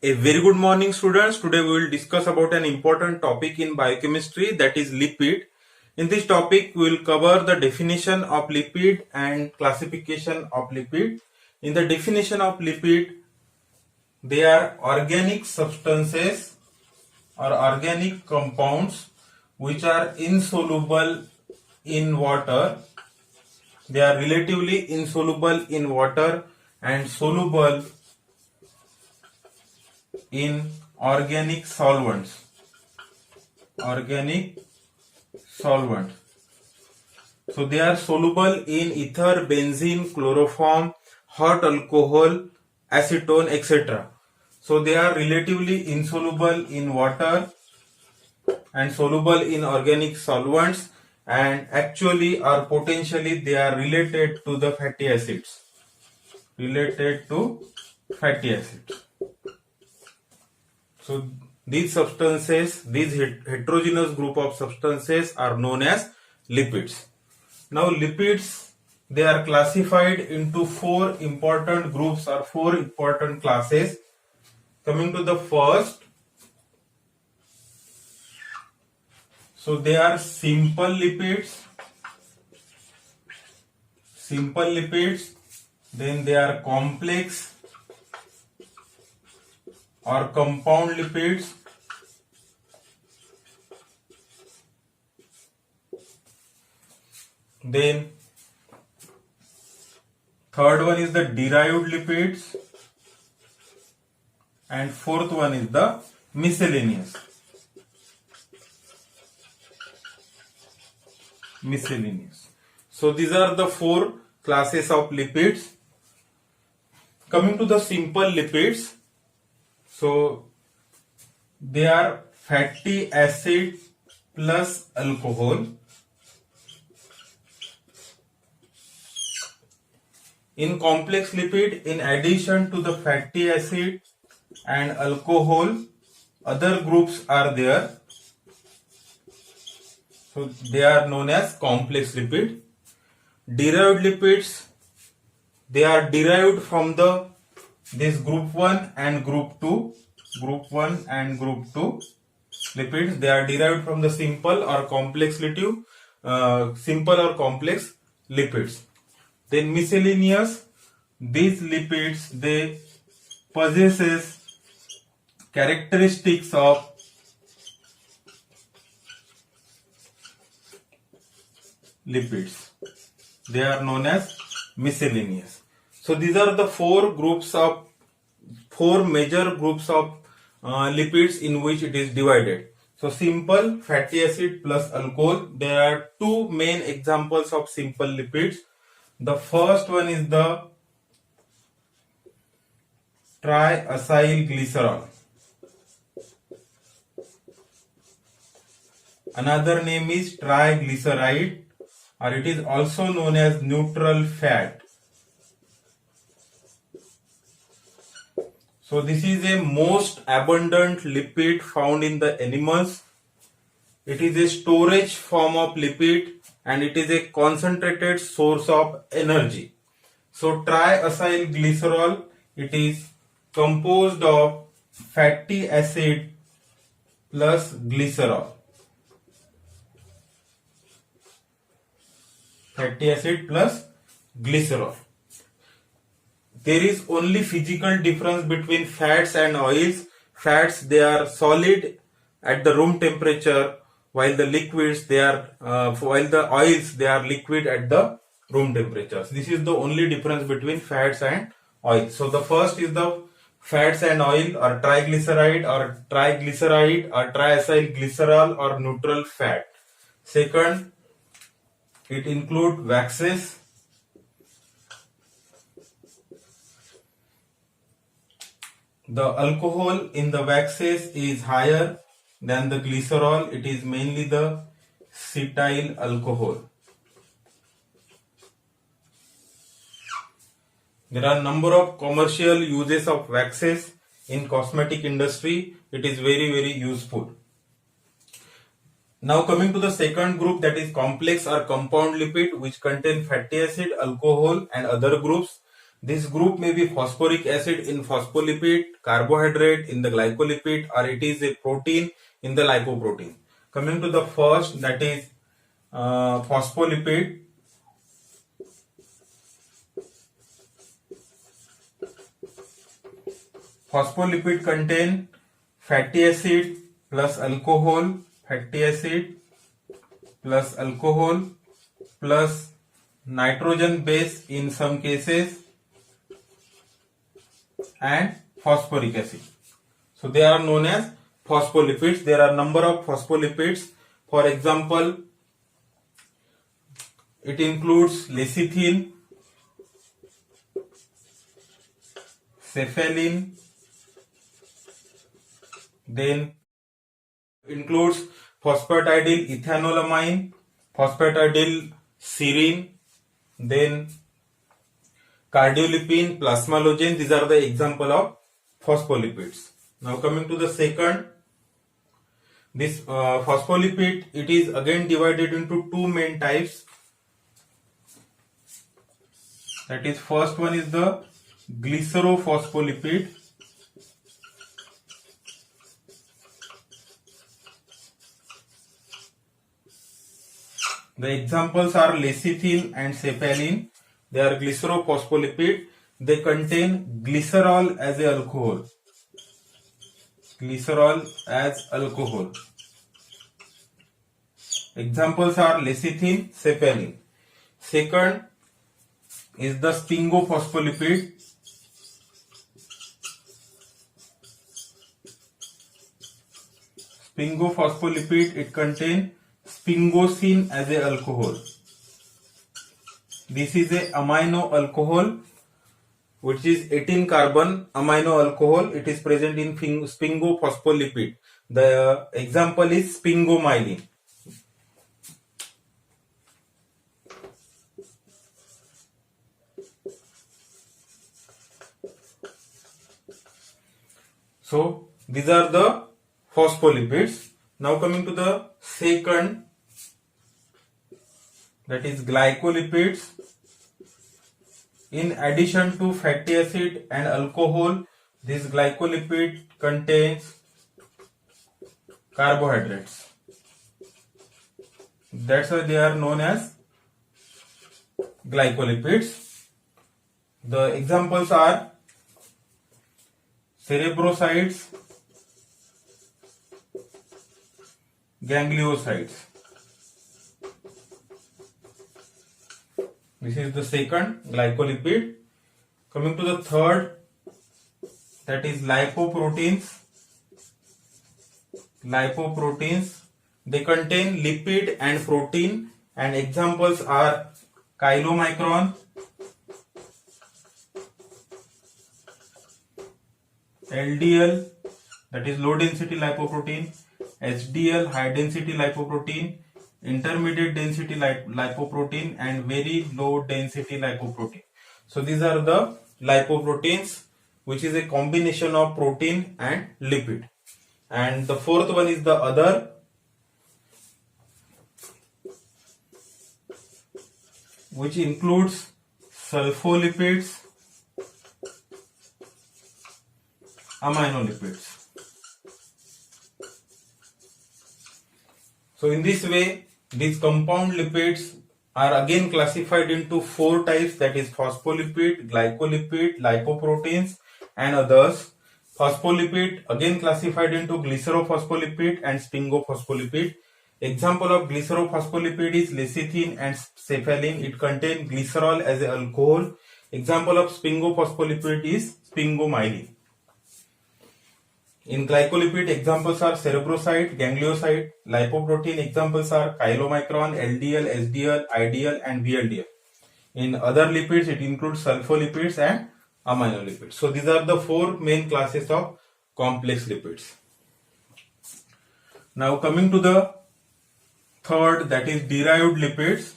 A very good morning, students. Today we will discuss about an important topic in biochemistry, that is lipid. In this topic we will cover the definition of lipid and classification of lipid. In the definition of lipid, they are organic substances or organic compounds which are insoluble in water. They are relatively insoluble in water and soluble in organic solvents. Organic solvent. So they are soluble in ether, benzene, chloroform, hot alcohol, acetone, etc. So they are relatively insoluble in water and soluble in organic solvents, and actually or potentially they are related to the fatty acids. Related to fatty acids. So these substances, these heterogeneous group of substances are known as lipids. Now lipids, they are classified into four important groups or four important classes. Coming to the first, so they are simple lipids, then they are complex or compound lipids, then third one is the derived lipids, and fourth one is the miscellaneous. So these are the four classes of lipids. Coming to the simple lipids, so they are fatty acid plus alcohol. In complex lipid, in addition to the fatty acid and alcohol, other groups are there. So they are known as complex lipid. Derived lipids, they are derived from this group 1 and group 2. Group 1 and group 2 lipids, they are derived from the simple or complex lipids. Then miscellaneous, these lipids, they possesses characteristics of lipids. They are known as miscellaneous. So these are the four major groups of lipids in which it is divided. So simple, fatty acid plus alcohol. There are two main examples of simple lipids. The first one is the triacylglycerol. Another name is triglyceride, or it is also known as neutral fat. So this is a most abundant lipid found in the animals. It is a storage form of lipid and it is a concentrated source of energy. So triacylglycerol, it is composed of fatty acid plus glycerol. Fatty acid plus glycerol. There is only physical difference between fats and oils. Fats, they are solid at the room temperature, while the liquids, while the oils, they are liquid at the room temperature. This is the only difference between fats and oils. So the first is the fats and oil, or triglyceride or triglyceride or triacylglycerol or neutral fat. Second, it includes waxes. The alcohol in the waxes is higher than the glycerol. It is mainly the cetyl alcohol. There are number of commercial uses of waxes in cosmetic industry. It is very, very useful. Now coming to the second group, that is complex or compound lipid, which contain fatty acid, alcohol and other groups. This group may be phosphoric acid in phospholipid, carbohydrate in the glycolipid, or it is a protein in the lipoprotein. Coming to the first, that is phospholipid. Phospholipid contain fatty acid plus alcohol, fatty acid plus alcohol plus nitrogen base in some cases and phosphoric acid. So they are known as phospholipids. There are number of phospholipids. For example, it includes lecithin, cephalin, then includes phosphatidyl ethanolamine, phosphatidyl serine, then cardiolipin, plasmalogen. These are the example of phospholipids. Now coming to the second, this phospholipid, it is again divided into two main types. That is, first one is the glycerophospholipid. The examples are lecithin and cephalin. They are glycerophospholipid. They contain glycerol as a alcohol. Glycerol as alcohol. Examples are lecithin, cephalin. Second is the sphingophospholipid. Sphingophospholipid, it contains sphingosine as a alcohol. This is a amino alcohol which is 18 carbon amino alcohol. It is present in sphingophospholipid. The example is sphingomyelin. So these are the phospholipids. Now coming to the second, that is glycolipids. In addition to fatty acid and alcohol, this glycolipid contains carbohydrates. That's why they are known as glycolipids. The examples are cerebrosides, gangliosides. This is the second, glycolipid. Coming to the third, that is lipoproteins. Lipoproteins, they contain lipid and protein, and examples are chylomicron, LDL, that is low density lipoprotein, HDL, high density lipoprotein, intermediate density lipoprotein, and very low density lipoprotein. So these are the lipoproteins, which is a combination of protein and lipid. And the fourth one is the other, which includes sulfolipids, aminolipids. So in this way, these compound lipids are again classified into four types, that is phospholipid, glycolipid, lipoproteins and others. Phospholipid again classified into glycerophospholipid and sphingophospholipid. Example of glycerophospholipid is lecithin and cephalin. It contains glycerol as an alcohol. Example of sphingophospholipid is sphingomyelin. In glycolipid, examples are cerebroside, ganglioside. Lipoprotein, examples are chylomicron, LDL, SDL, IDL and VLDL. In other lipids, it includes sulfolipids and aminolipids. So these are the four main classes of complex lipids. Now coming to the third, that is derived lipids.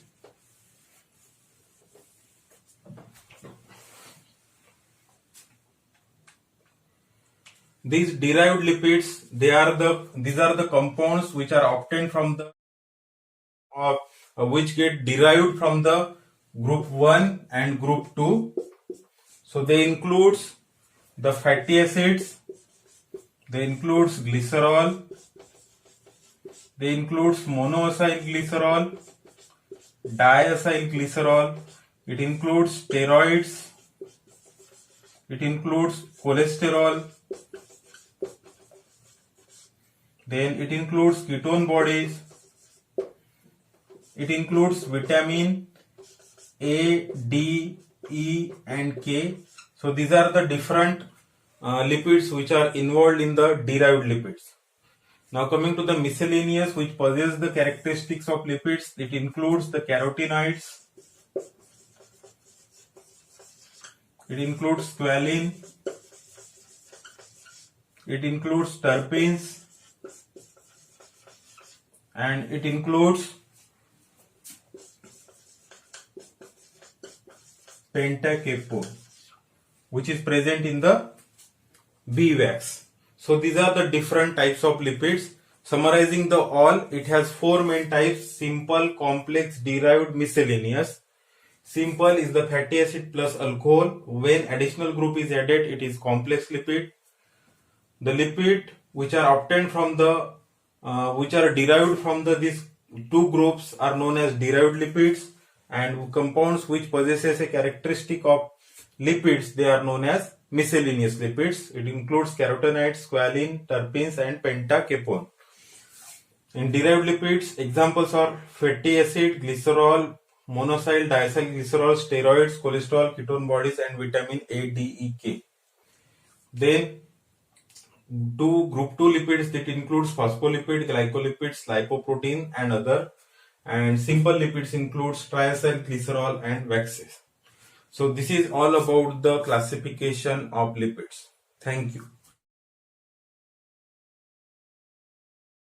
These derived lipids, these are the compounds which are obtained from the which get derived from the group 1 and group 2. So they includes the fatty acids, they includes glycerol, they includes monoacyl glycerol, diacyl glycerol, it includes steroids, it includes cholesterol, then it includes ketone bodies, it includes vitamin A, D, E and K. So these are the different lipids which are involved in the derived lipids. Now coming to the miscellaneous which possess the characteristics of lipids, it includes the carotenoids, it includes squalene, it includes terpenes, and it includes pentacapone, which is present in the bee wax. So these are the different types of lipids. Summarizing the all, it has four main types: simple, complex, derived, miscellaneous. Simple is the fatty acid plus alcohol. When additional group is added, it is complex lipid. The lipid which are obtained from the which are derived from these two groups are known as derived lipids, and compounds which possesses a characteristic of lipids, they are known as miscellaneous lipids. It includes carotenoids, squalene, terpenes and pentacapone. In derived lipids, examples are fatty acid, glycerol, monocyl, diacyl glycerol, steroids, cholesterol, ketone bodies and vitamin A, D, E, K. Then group 2 lipids, that includes phospholipid, glycolipids, lipoprotein and other. And simple lipids includes triacyl, glycerol and waxes. So this is all about the classification of lipids. Thank you.